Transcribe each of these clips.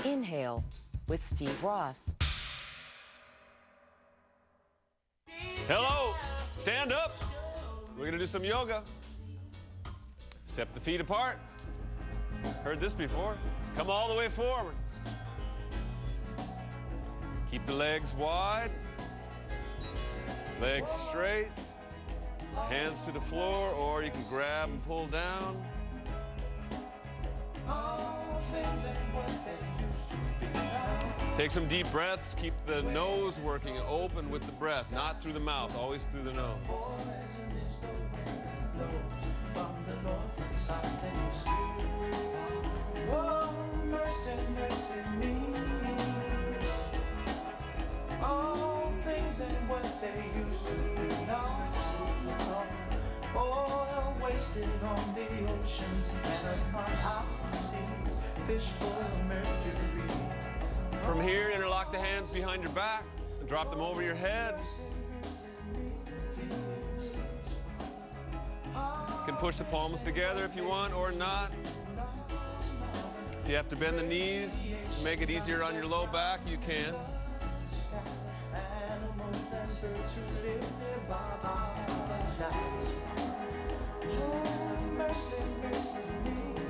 Inhale with Steve Ross. Hello, stand up. We're gonna do some yoga. Step the feet apart. Heard this before. Come all the way forward. Keep the legs wide. Legs straight. Hands to the floor, or you can grab and pull down. Take some deep breaths. Keep the nose working and open with the breath, not through the mouth, always through the nose. All things and what they used to be now. Oil wasted on the oceans and upon our seas, fish full of mercury. From here, interlock the hands behind your back and drop them over your head. You can push the palms together if you want or not. If you have to bend the knees, make it easier on your low back, you can. It's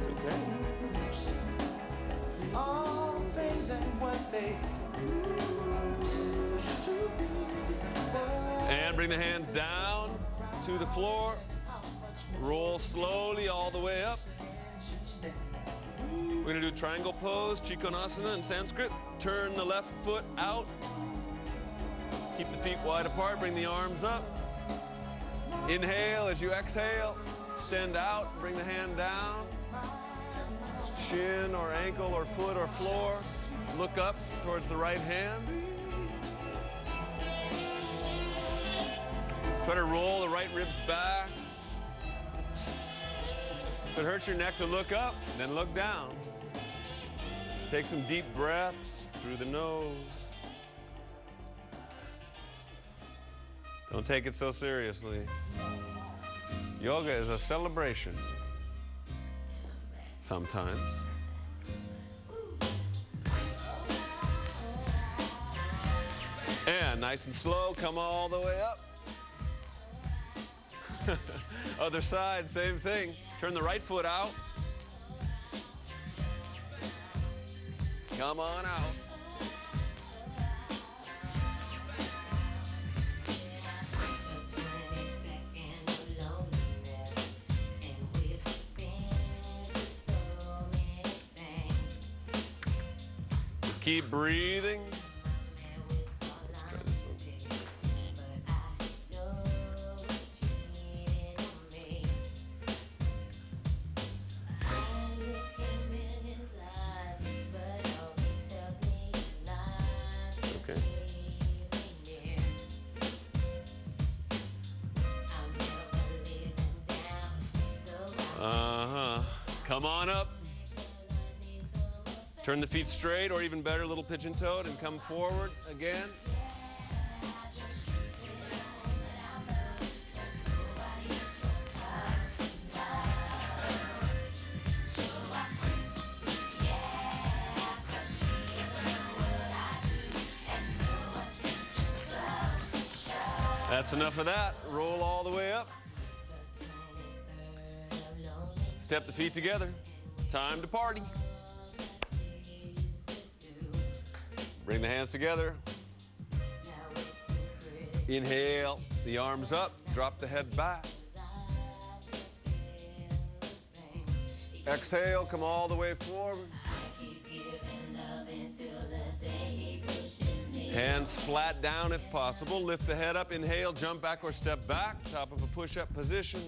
okay. All things and what they used to be. And bring the hands down to the floor. Roll slowly all the way up. We're gonna do triangle pose, Trikonasana in Sanskrit. Turn the left foot out. Keep the feet wide apart, bring the arms up. Inhale as you exhale. Extend out, bring the hand down. Shin or ankle or foot or floor. Look up towards the right hand. Try to roll the right ribs back. If it hurts your neck to look up, then look down. Take some deep breaths through the nose. Don't take it so seriously. Yoga is a celebration. Sometimes. And nice and slow, come all the way up. Other side, same thing. Turn the right foot out. Come on out. Just keep breathing. Come on up. Turn the feet straight, or even better, a little pigeon-toed, and come forward again. That's enough of that. Roll all the way up. Step the feet together. Time to party. Bring the hands together. Inhale, the arms up, drop the head back. Exhale, come all the way forward. Hands flat down if possible. Lift the head up, inhale, jump back or step back. Top of a push-up position.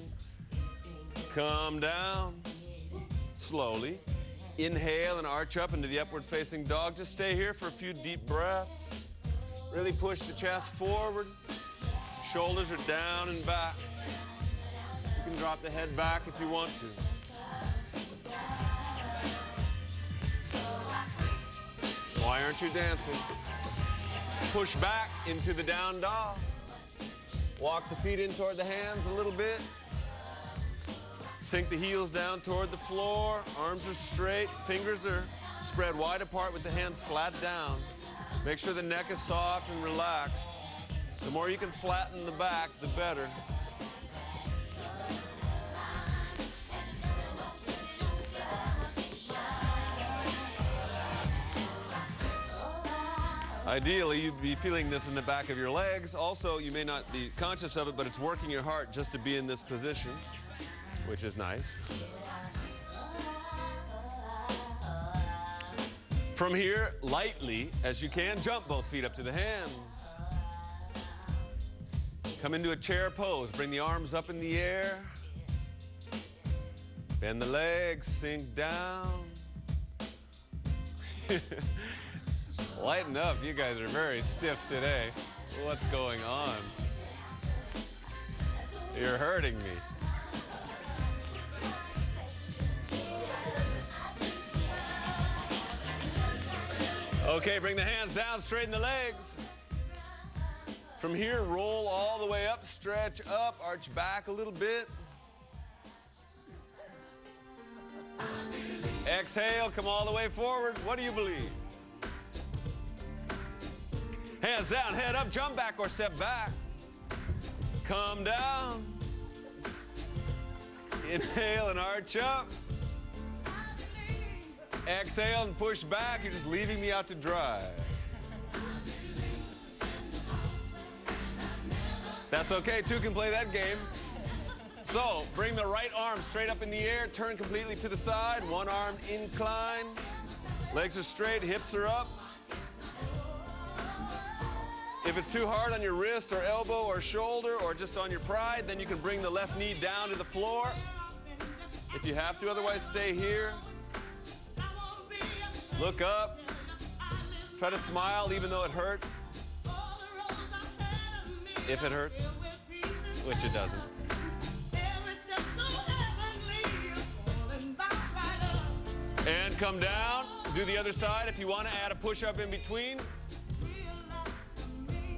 Come down slowly. Inhale and arch up into the upward facing dog. Just stay here for a few deep breaths. Really push the chest forward. Shoulders are down and back. You can drop the head back if you want to. Why aren't you dancing? Push back into the down dog. Walk the feet in toward the hands a little bit. Sink the heels down toward the floor. Arms are straight. Fingers are spread wide apart with the hands flat down. Make sure the neck is soft and relaxed. The more you can flatten the back, the better. Ideally, you'd be feeling this in the back of your legs. Also, you may not be conscious of it, but it's working your heart just to be in this position, which is nice. From here, lightly, as you can, jump both feet up to the hands. Come into a chair pose. Bring the arms up in the air. Bend the legs, sink down. Lighten up, you guys are very stiff today. What's going on? You're hurting me. Okay, bring the hands down, straighten the legs. From here, roll all the way up, stretch up, arch back a little bit. Exhale, come all the way forward. What do you believe? Hands down, head up, jump back or step back. Come down. Inhale and arch up. Exhale and push back. You're just leaving me out to dry. That's okay, two can play that game. So, bring the right arm straight up in the air, turn completely to the side, one arm incline. Legs are straight, hips are up. If it's too hard on your wrist or elbow or shoulder or just on your pride, then you can bring the left knee down to the floor. If you have to, otherwise stay here. Look up. Try to smile even though it hurts. If it hurts, which it doesn't. And come down. Do the other side. If you want to add a push-up in between.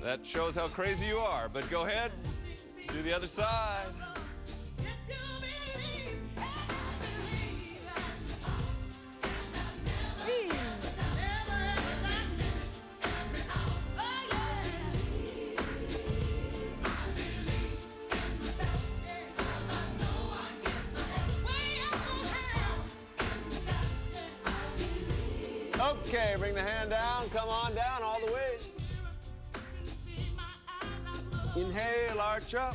That shows how crazy you are, but go ahead. Do the other side. Okay, bring the hand down, come on down all the way. Inhale, arch up.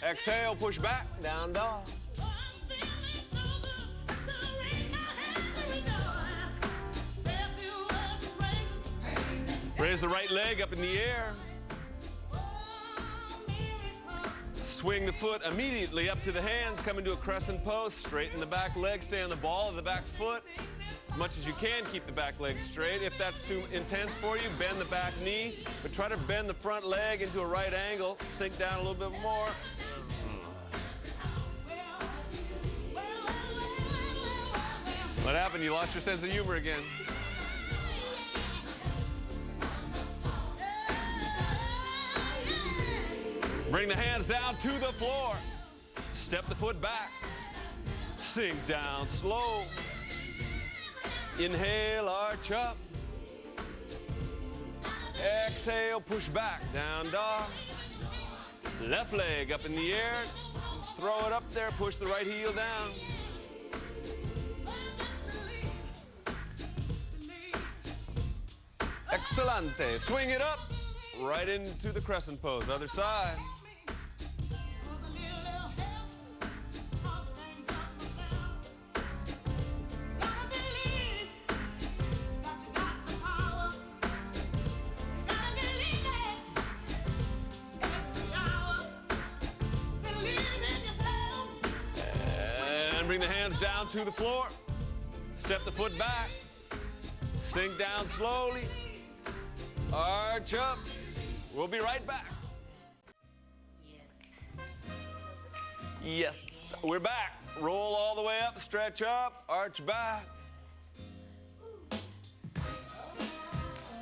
Exhale, push back, down dog. Raise the right leg up in the air. Swing the foot immediately up to the hands, come into a crescent pose, straighten the back leg, stay on the ball of the back foot. As much as you can, keep the back leg straight. If that's too intense for you, bend the back knee, but try to bend the front leg into a right angle, sink down a little bit more. What happened? You lost your sense of humor again. Bring the hands down to the floor. Step the foot back. Sink down slow. Inhale, arch up. Exhale, push back, down dog. Left leg up in the air. Just throw it up there, push the right heel down. Excelente. Swing it up, right into the crescent pose. Other side. Bring the hands down to the floor. Step the foot back. Sink down slowly. Arch up. We'll be right back. Yes. We're back. Roll all the way up, stretch up, arch back.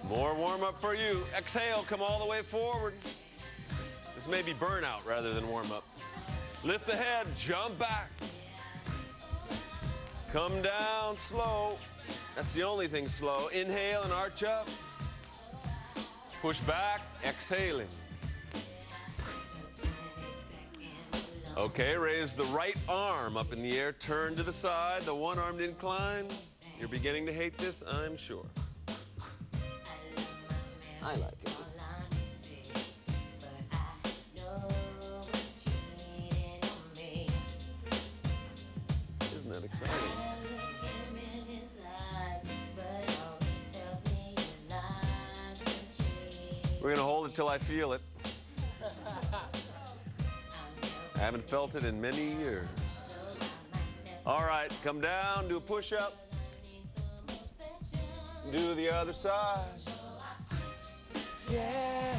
More warm up for you. Exhale, come all the way forward. This may be burnout rather than warm up. Lift the head, jump back. Come down slow. That's the only thing slow. Inhale and arch up. Push back, exhaling. Okay, raise the right arm up in the air, turn to the side, the one-armed incline. You're beginning to hate this, I'm sure. I like it. Isn't that exciting? We're gonna hold it till I feel it. I haven't felt it in many years. All right, come down, do a push-up. Do the other side. Yeah.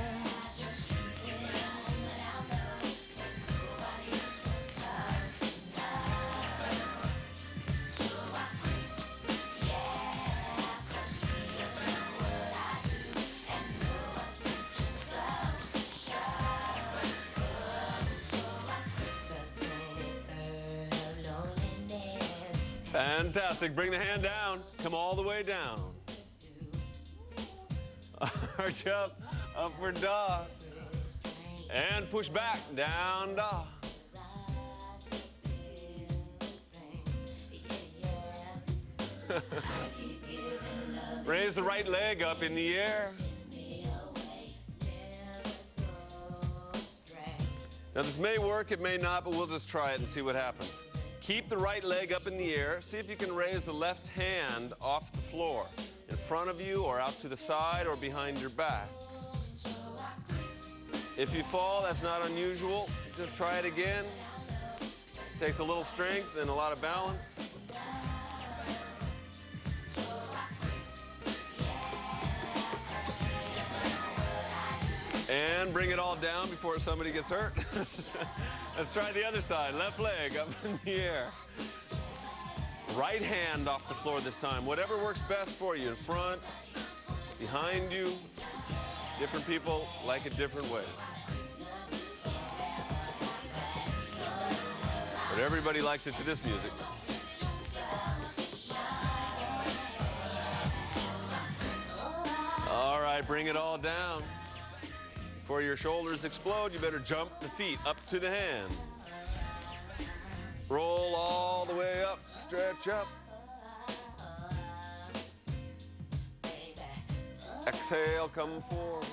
Fantastic. Bring the hand down. Come all the way down. Arch up, upward dog. And push back, down dog. Raise the right leg up in the air. Now this may work, it may not, but we'll just try it and see what happens. Keep the right leg up in the air. See if you can raise the left hand off the floor, in front of you or out to the side or behind your back. If you fall, that's not unusual. Just try it again. It takes a little strength and a lot of balance. And bring it all down before somebody gets hurt. Let's try the other side. Left leg up in the air. Right hand off the floor this time. Whatever works best for you. In front, behind you. Different people like it different ways. But everybody likes it to this music. All right, bring it all down. Before your shoulders explode, you better jump the feet up to the hands. Roll all the way up, stretch up. Exhale, come forward.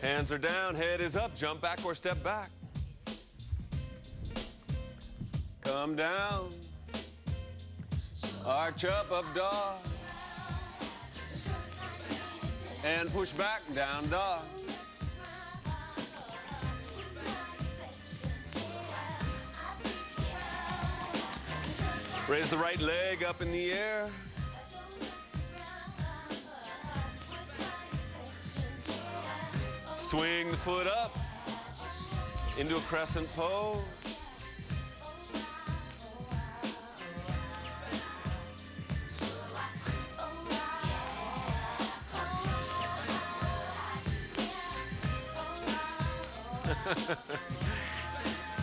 Hands are down, head is up, jump back or step back. Come down. Arch up, up dog. And push back, down dog. Raise the right leg up in the air. Swing the foot up into a crescent pose.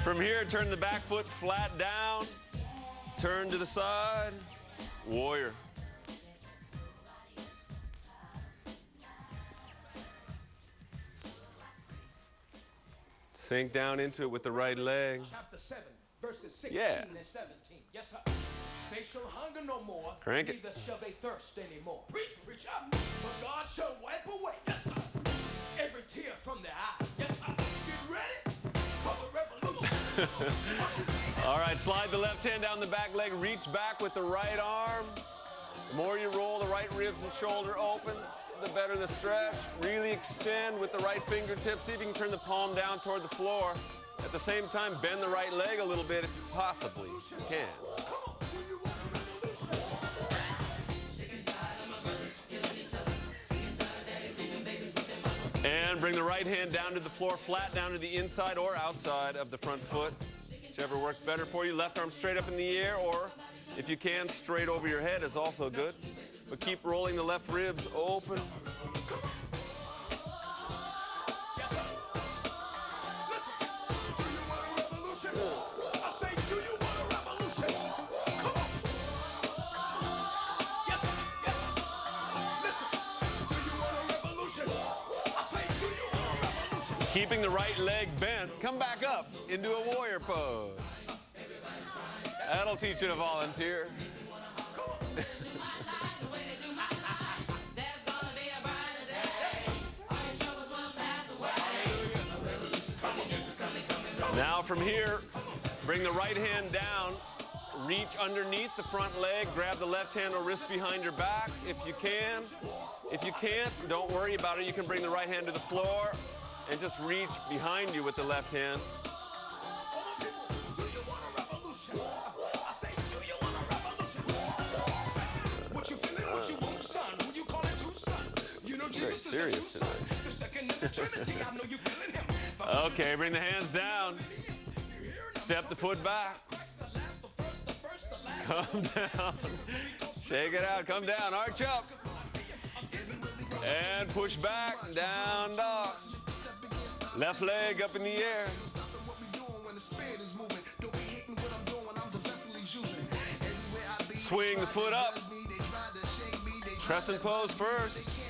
From here, turn the back foot flat down. Turn to the side. Warrior. Sink down into it with the right leg. Chapter 7, verses 16 Yeah. and 17. Yes, sir. They shall hunger no more, Crank it. neither shall they thirst anymore. Preach, preach up. For God shall wipe away, yes, sir, every tear from their eye. Yes, sir. Get ready for the revolution. All right, slide the left hand down the back leg. Reach back with the right arm. The more you roll the right ribs and shoulder open, the better the stretch. Really extend with the right fingertips. See if you can turn the palm down toward the floor. At the same time, bend the right leg a little bit if you possibly can. And bring the right hand down to the floor, flat down to the inside or outside of the front foot. Whichever works better for you. Left arm straight up in the air, or if you can, straight over your head is also good. But keep rolling the left ribs open. Keeping the right leg bent, come back up into a warrior pose. That'll teach you to volunteer. Now from here, bring the right hand down, reach underneath the front leg, grab the left hand or wrist behind your back if you can. If you can't, don't worry about it. You can bring the right hand to the floor and just reach behind you with the left hand. Very serious tonight. Okay, bring the hands down. Step the foot back. Come down. Shake it out. Come down. Arch up. And push back. Down dog. Left leg up in the air. Swing the foot up. Crescent pose first.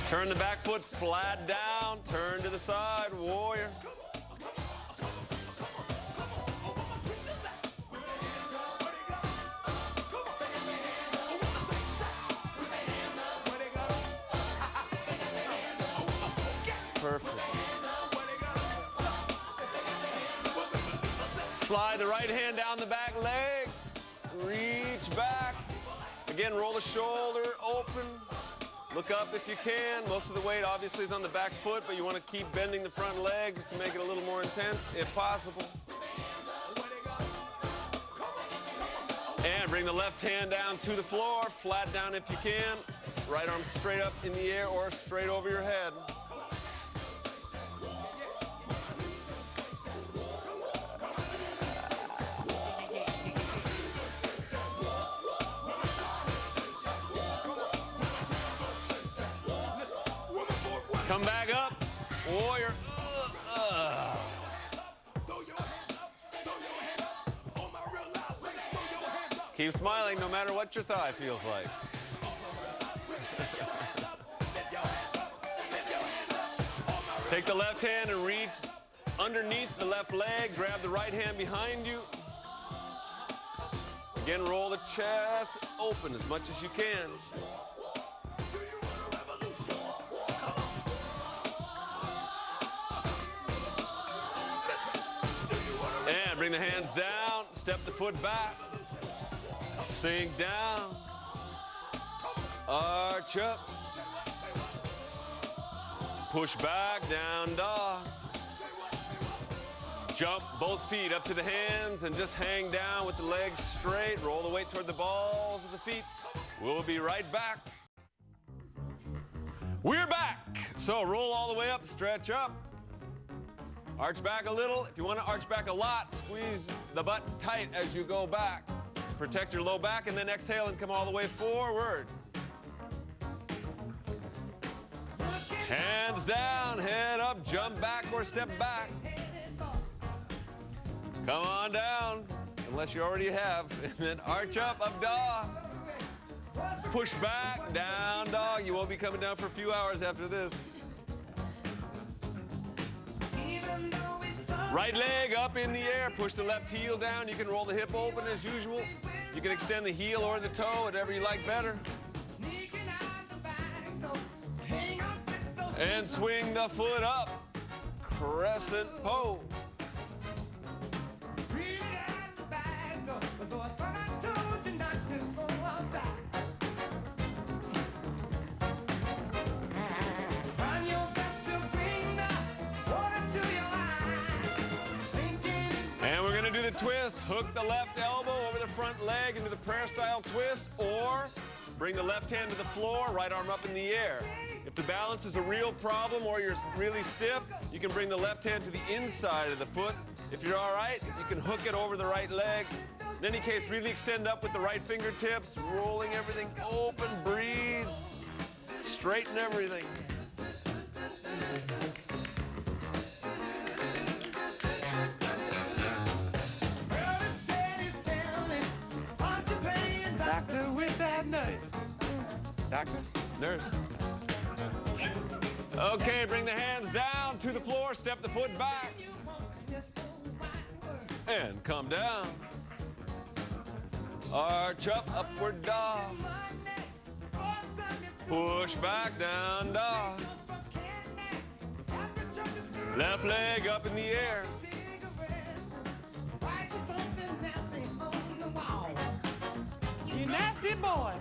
Turn the back foot flat down, turn to the side, warrior. Perfect. Slide the right hand down the back leg, reach back. Again, roll the shoulder open. Look up if you can. Most of the weight obviously is on the back foot, but you want to keep bending the front leg to make it a little more intense if possible. And bring the left hand down to the floor, flat down if you can. Right arm straight up in the air or straight over your head. Come back up, warrior. Keep smiling no matter what your thigh feels like. Take the left hand and reach underneath the left leg. Grab the right hand behind you. Again, roll the chest open as much as you can. And bring the hands down, step the foot back, sink down, arch up, push back, down dog. Jump both feet up to the hands and just hang down with the legs straight. Roll the weight toward the balls of the feet. We'll be right back. We're back. So roll all the way up, stretch up. Arch back a little. If you want to arch back a lot, squeeze the butt tight as you go back. Protect your low back and then exhale and come all the way forward. Hands down, head up, jump back or step back. Come on down, unless you already have. And then arch up dog. Push back, down dog. You won't be coming down for a few hours after this. Right leg up in the air, push the left heel down. You can roll the hip open as usual. You can extend the heel or the toe, whatever you like better. And swing the foot up, crescent pose. Do the twist, hook the left elbow over the front leg into the prayer style twist, or bring the left hand to the floor, right arm up in the air. If the balance is a real problem or you're really stiff, you can bring the left hand to the inside of the foot. If you're all right, you can hook it over the right leg. In any case, really extend up with the right fingertips, rolling everything open, breathe, straighten everything. practice? Nurse. Okay, bring the hands down to the floor, step the foot back. And come down. Arch up, upward dog. Push back, down dog. Left leg up in the air. You nasty boy.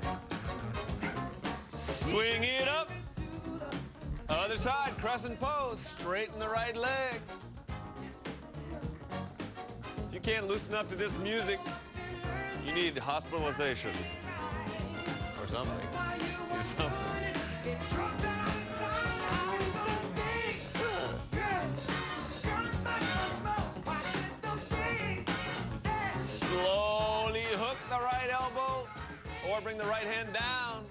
Swing it up. Other side, crescent pose. Straighten the right leg. If you can't loosen up to this music, you need hospitalization. Or something. Do something. Slowly hook the right elbow or bring the right hand down.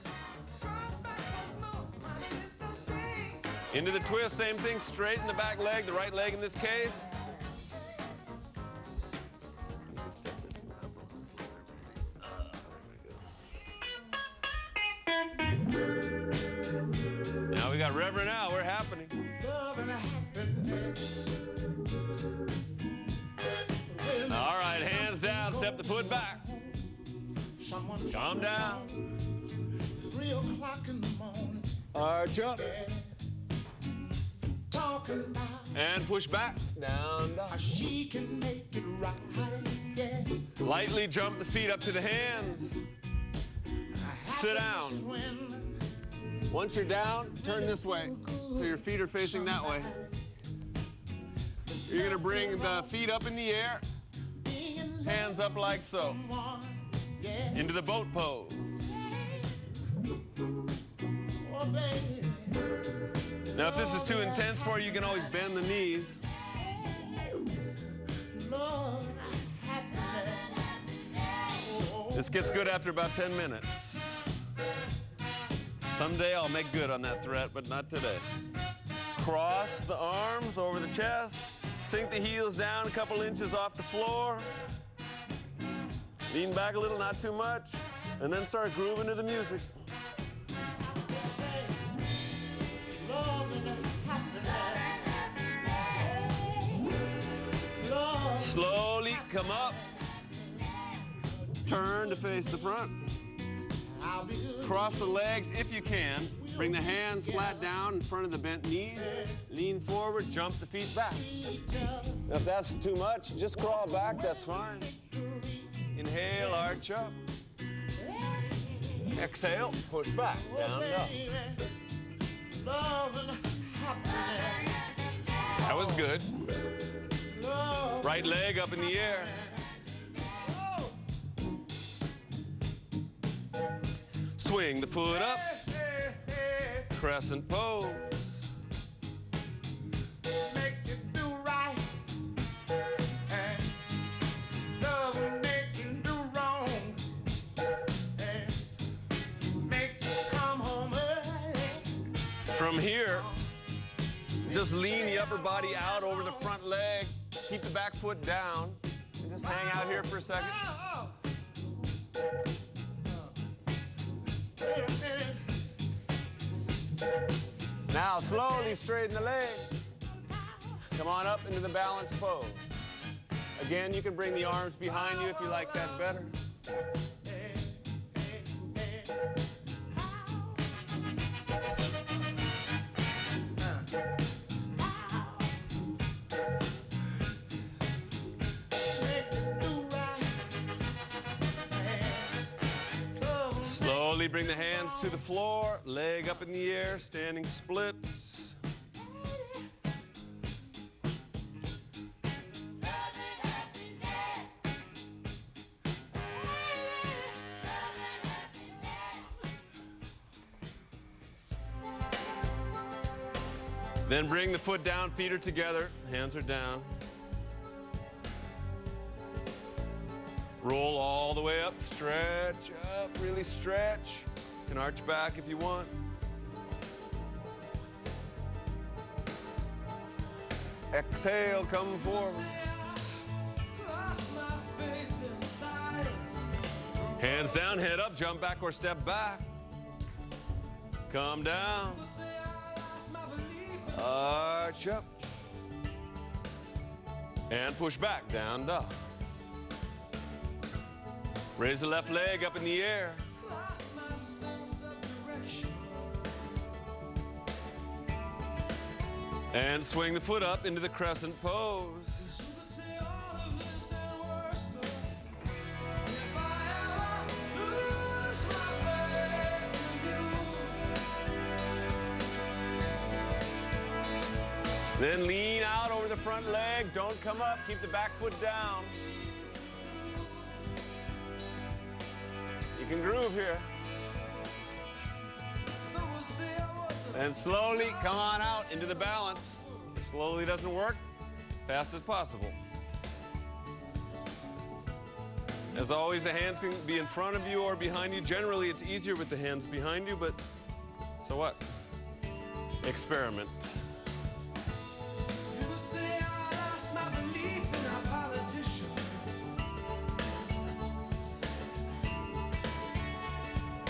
Into the twist, same thing, straighten the back leg, the right leg in this case. Now we got Reverend Al, we're happening. All right, hands down, step the foot back. Calm down. 3 o'clock in the morning. Arch up. Talking about And push back. Down, down. how she can make it right. Yeah. Lightly jump the feet up to the hands. Sit down. When Once you're down, turn this way. So your feet are facing that way. You're gonna bring the feet up in the air, hands up like so. yeah. Into the boat pose. Oh, baby. Now if this is too intense for you, you can always bend the knees. Lord, happiness. Oh, This gets good after about 10 minutes. Someday I'll make good on that threat, but not today. Cross the arms over the chest. Sink the heels down a couple inches off the floor. Lean back a little, not too much. And then start grooving to the music. love and happiness. Love. Slowly come up. Turn to face the front. I'll be good. Cross the legs if you can. Bring the hands flat down in front of the bent knees. Lean forward, jump the feet back. If that's too much, just crawl back, that's fine. Inhale, arch up. Exhale, push back, down, down. Love and happiness. That was good. Love. Right leg up in the air. Swing the foot up. Crescent pose. Make you do right. And love will make you do wrong. And make you come home early. From here, just lean the upper body out over the front leg. Keep the back foot down. And just hang out here for a second. Wait a minute. Now slowly straighten the leg. Come on up into the balance pose. Again, you can bring the arms behind you if you like that better. Slowly bring the hands to the floor, leg up in the air, standing splits. Then bring the foot down, feet are together, hands are down. Roll all the way up, stretch up, really stretch. You can arch back if you want. Exhale, come forward. Hands down, head up, jump back or step back. Come down. Arch up. And push back, down dog. Raise the left leg up in the air. And swing the foot up into the crescent pose. Then lean out over the front leg. Don't come up. Keep the back foot down. You can groove here. And slowly come on out into the balance. If slowly doesn't work, fast as possible. As always, the hands can be in front of you or behind you. Generally, it's easier with the hands behind you, but so what? Experiment.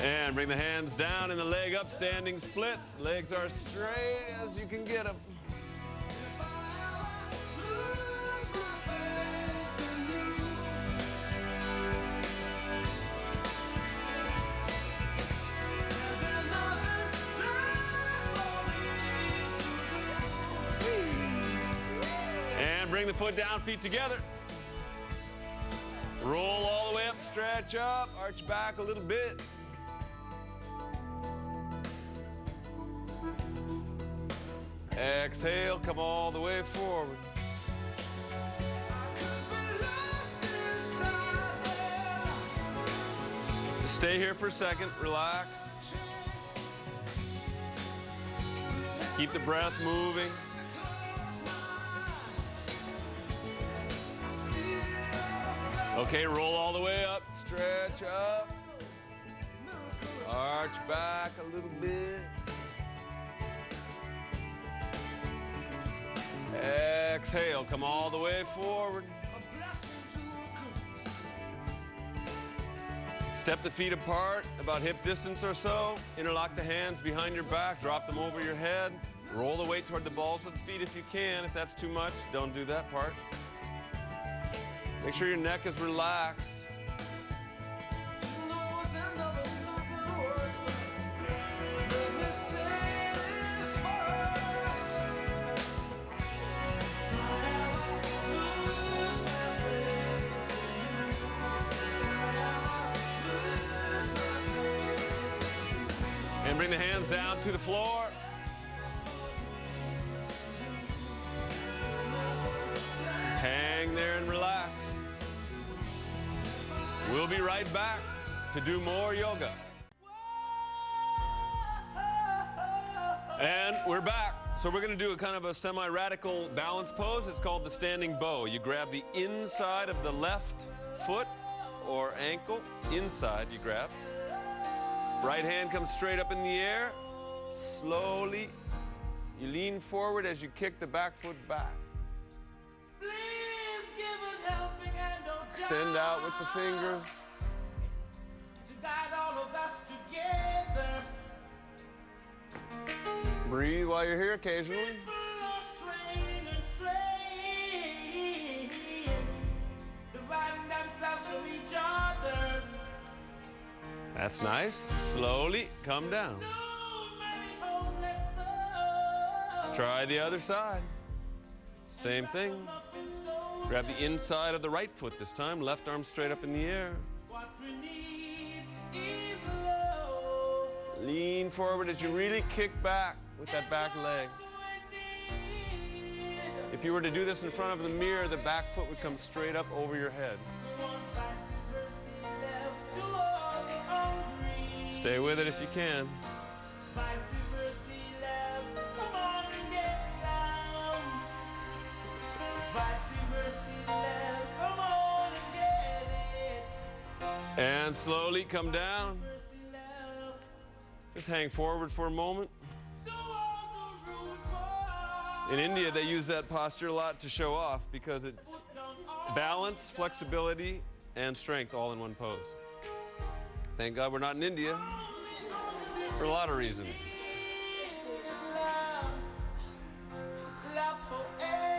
And bring the hands down and the leg up, standing splits. Legs are straight as you can get them. And bring the foot down, feet together. Roll all the way up, stretch up, arch back a little bit. Exhale, come all the way forward. Just stay here for a second, relax. Keep the breath moving. Okay, roll all the way up, stretch up. Arch back a little bit. Exhale, come all the way forward. Step the feet apart, about hip distance or so. Interlock the hands behind your back, drop them over your head. Roll the weight toward the balls of the feet if you can. If that's too much, don't do that part. Make sure your neck is relaxed. And bring the hands down to the floor. Just hang there and relax. We'll be right back to do more yoga. And we're back. So we're going to do a kind of a semi-radical balance pose. It's called the standing bow. You grab the inside of the left foot or ankle. Inside you grab. Right hand comes straight up in the air. Slowly, you lean forward as you kick the back foot back. Please give a helping hand, oh God, Extend out with the fingers. to guide all of us together. Breathe while you're here occasionally. People are straying and straying, dividing themselves from each other. That's nice. Slowly come down. Too many homeless souls. Let's try the other side. Same thing. Grab the inside of the right foot this time. Left arm straight up in the air. What we need is love. Lean forward as you really kick back with that back leg. If you were to do this in front of the mirror, the back foot would come straight up over your head. Stay with it if you can. And slowly come down. Just hang forward for a moment. In India, they use that posture a lot to show off because it's balance, flexibility, and strength all in one pose. Thank God we're not in India. for a lot of reasons.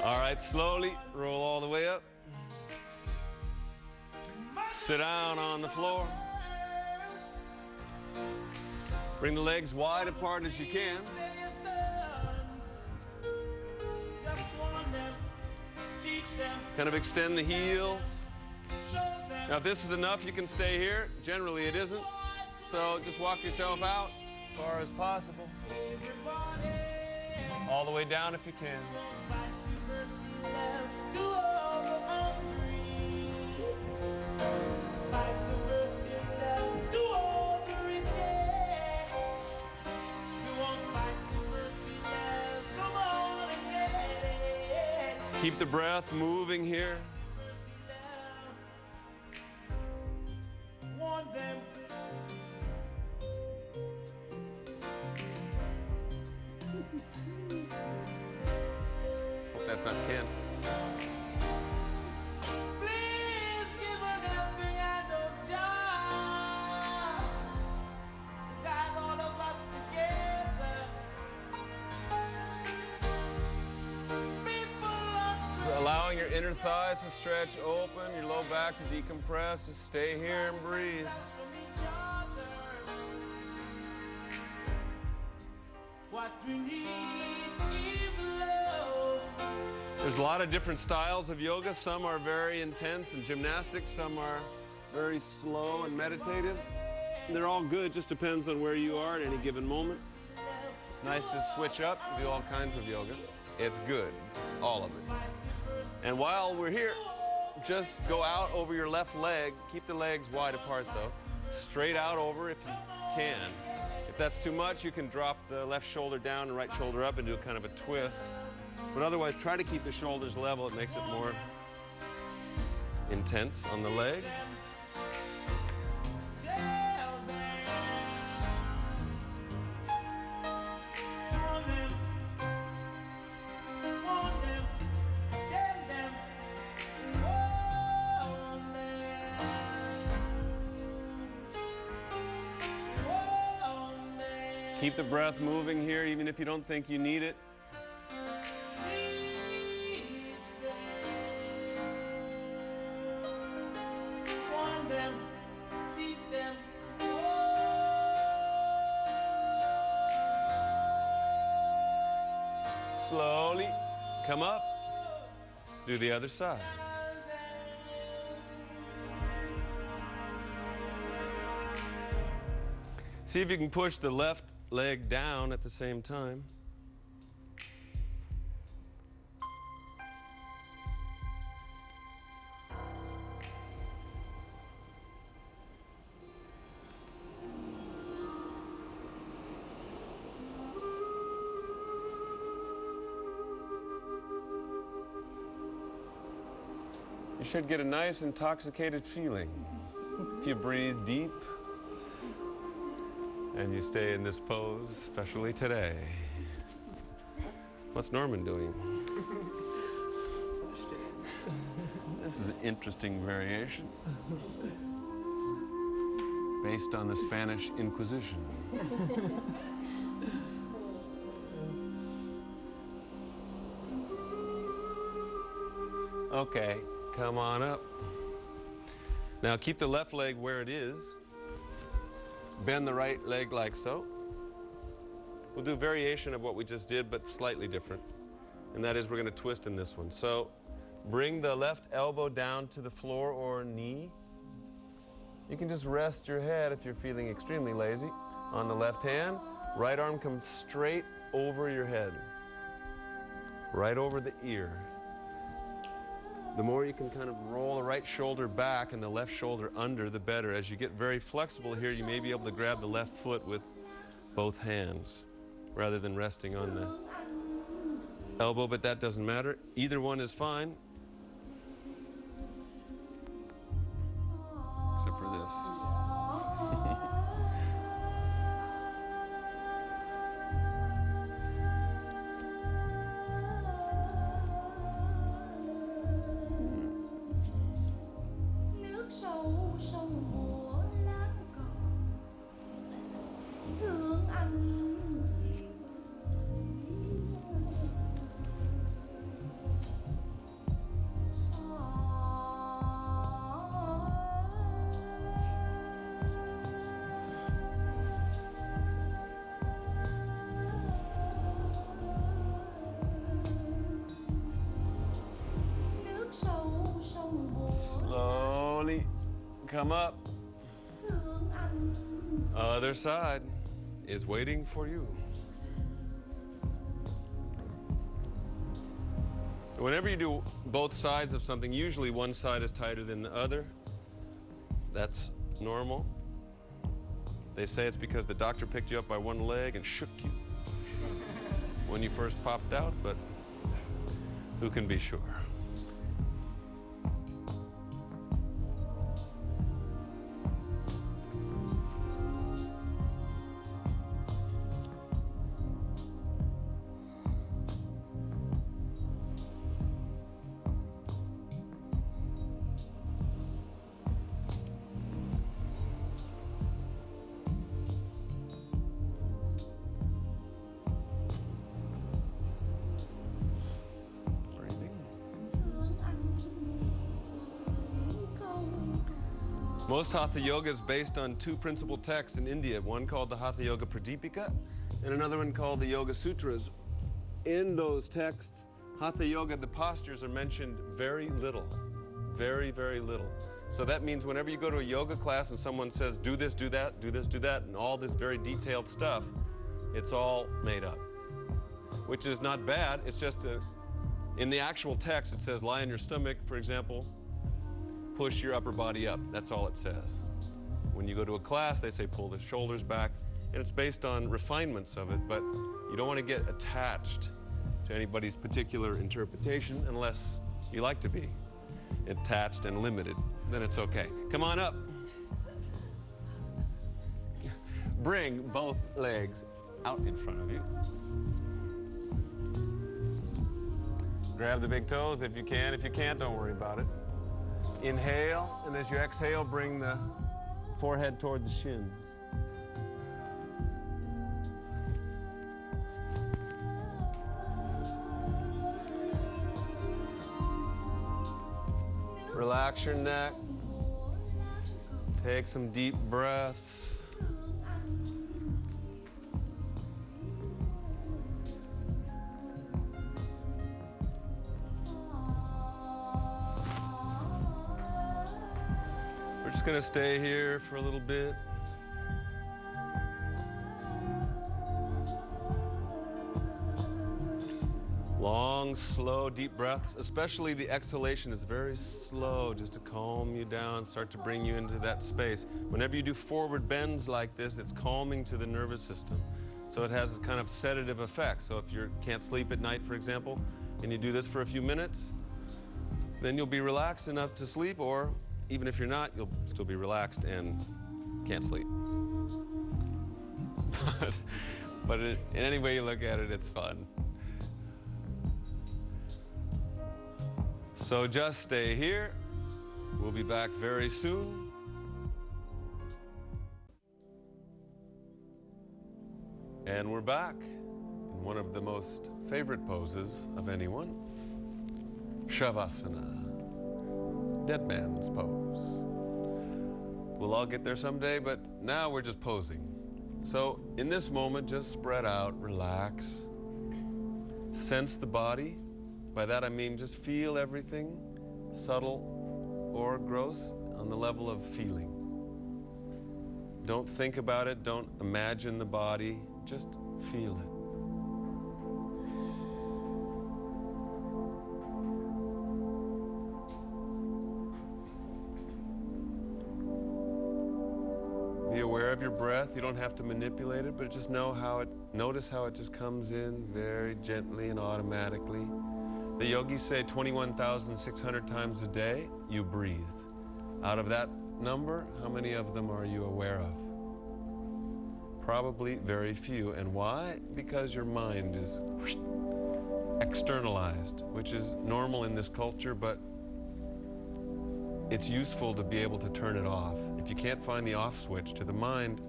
All right, slowly roll all the way up. Sit down on the floor. Bring the legs wide apart as you can. Kind of extend the heels. Now, if this is enough, you can stay here. Generally, it isn't. So just walk yourself out as far as possible. All the way down if you can. Keep the breath moving here. Hope that's not Ken. Allowing your inner thighs to stretch open, your low back to decompress. Just stay here and breathe. There's a lot of different styles of yoga. Some are very intense and gymnastic. Some are very slow and meditative. And they're all good. Just depends on where you are at any given moment. It's nice to switch up and do all kinds of yoga. It's good, all of it. And while we're here, just go out over your left leg. Keep the legs wide apart though. Straight out over if you can. If that's too much, you can drop the left shoulder down and right shoulder up and do a kind of a twist. But otherwise, try to keep the shoulders level. It makes it more intense on the leg. Keep the breath moving here, even if you don't think you need it. Slowly come up. Do the other side. See if you can push the left leg down at the same time. You should get a nice intoxicated feeling if you breathe deep and you stay in this pose, especially today. What's Norman doing? This is an interesting variation based on the Spanish Inquisition. Okay, come on up. Now keep the left leg where it is. Bend the right leg like so. We'll do a variation of what we just did, but slightly different. And that is we're going to twist in this one. So bring the left elbow down to the floor or knee. You can just rest your head if you're feeling extremely lazy on the left hand. Right arm comes straight over your head, right over the ear. The more you can kind of roll the right shoulder back and the left shoulder under, the better. As you get very flexible here, you may be able to grab the left foot with both hands rather than resting on the elbow, but that doesn't matter. Either one is fine. Except for this. Come up. Other side is waiting for you. Whenever you do both sides of something, usually one side is tighter than the other. That's normal. They say it's because the doctor picked you up by one leg and shook you when you first popped out, but who can be sure? Most Hatha Yoga is based on two principal texts in India, one called the Hatha Yoga Pradipika and another one called the Yoga Sutras. In those texts, Hatha Yoga, the postures are mentioned very little, very, very little. So that means whenever you go to a yoga class and someone says, do this, do that, do this, do that, and all this very detailed stuff, it's all made up, which is not bad. It's just in the actual text, it says lie on your stomach, for example, push your upper body up. That's all it says. When you go to a class, they say pull the shoulders back, and it's based on refinements of it, but you don't want to get attached to anybody's particular interpretation unless you like to be attached and limited. Then it's okay. Come on up. Bring both legs out in front of you. Grab the big toes if you can. If you can't, don't worry about it. Inhale, and as you exhale, bring the forehead toward the shins. Relax your neck. Take some deep breaths. We're just gonna stay here for a little bit. Long, slow, deep breaths, especially the exhalation is very slow, just to calm you down, start to bring you into that space. Whenever you do forward bends like this, it's calming to the nervous system. So it has this kind of sedative effect. So if you can't sleep at night, for example, and you do this for a few minutes, then you'll be relaxed enough to sleep, or even if you're not, you'll still be relaxed and can't sleep. but in any way you look at it, it's fun. So just stay here. We'll be back very soon. And we're back in one of the most favorite poses of anyone, Shavasana, dead man's pose. We'll all get there someday, but now we're just posing. So in this moment, just spread out, relax, sense the body. By that I mean just feel everything, subtle or gross, on the level of feeling. Don't think about it, don't imagine the body, just feel it. Be aware of your breath. You don't have to manipulate it, but just notice how it just comes in very gently and automatically. The yogis say 21,600 times a day you breathe. Out of that number, how many of them are you aware of? Probably very few. And why? Because your mind is externalized, which is normal in this culture, but it's useful to be able to turn it off. If you can't find the off switch to the mind,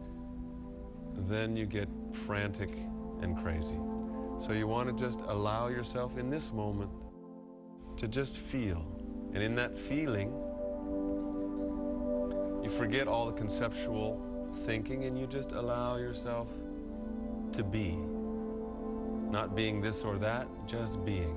then you get frantic and crazy. So you want to just allow yourself in this moment to just feel. And in that feeling, you forget all the conceptual thinking and you just allow yourself to be. Not being this or that, just being.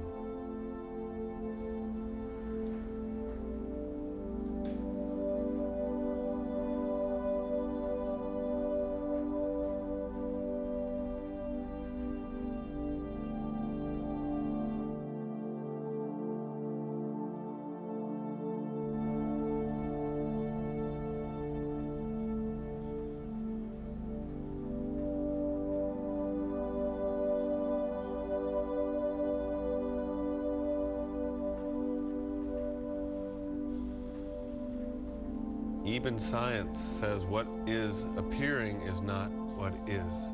even science says what is appearing is not what is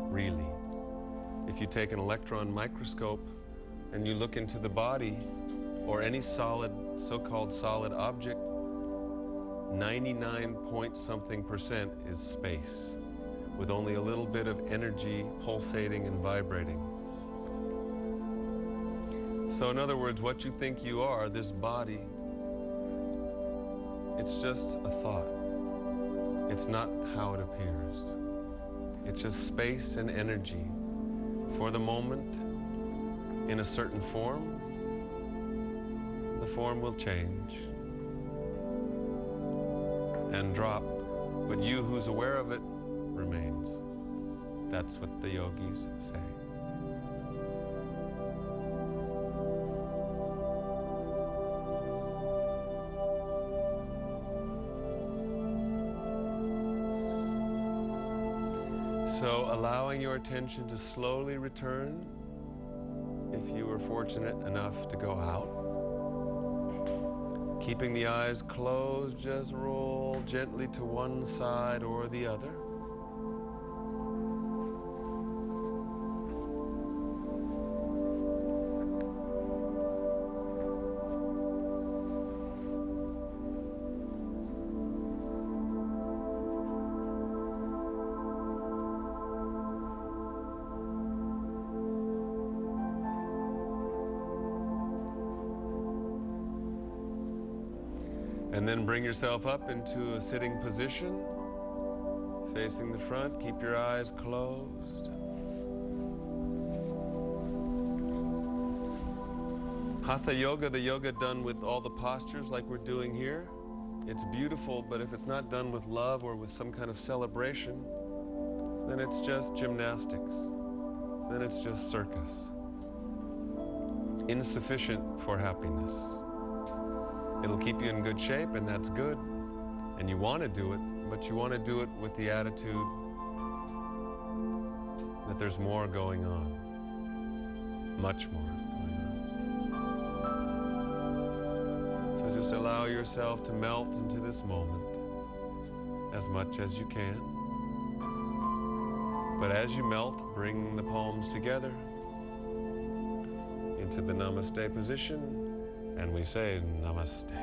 really. If you take an electron microscope and you look into the body or any solid, so-called solid object, 99-point-something% is space, with only a little bit of energy pulsating and vibrating. So in other words, what you think you are, this body, it's just a thought. It's not how it appears. It's just space and energy for the moment in a certain form. The form will change and drop, but you who's aware of it remains. That's what the yogis say. So allowing your attention to slowly return, if you were fortunate enough to go out. Keeping the eyes closed, just roll gently to one side or the other. And then bring yourself up into a sitting position, facing the front. Keep your eyes closed. Hatha yoga, the yoga done with all the postures like we're doing here, it's beautiful, but if it's not done with love or with some kind of celebration, then it's just gymnastics. Then it's just circus. Insufficient for happiness. It'll keep you in good shape, and that's good. And you want to do it, but you want to do it with the attitude that there's more going on. Much more going on. So just allow yourself to melt into this moment as much as you can. But as you melt, bring the palms together into the Namaste position. And we say Namaste.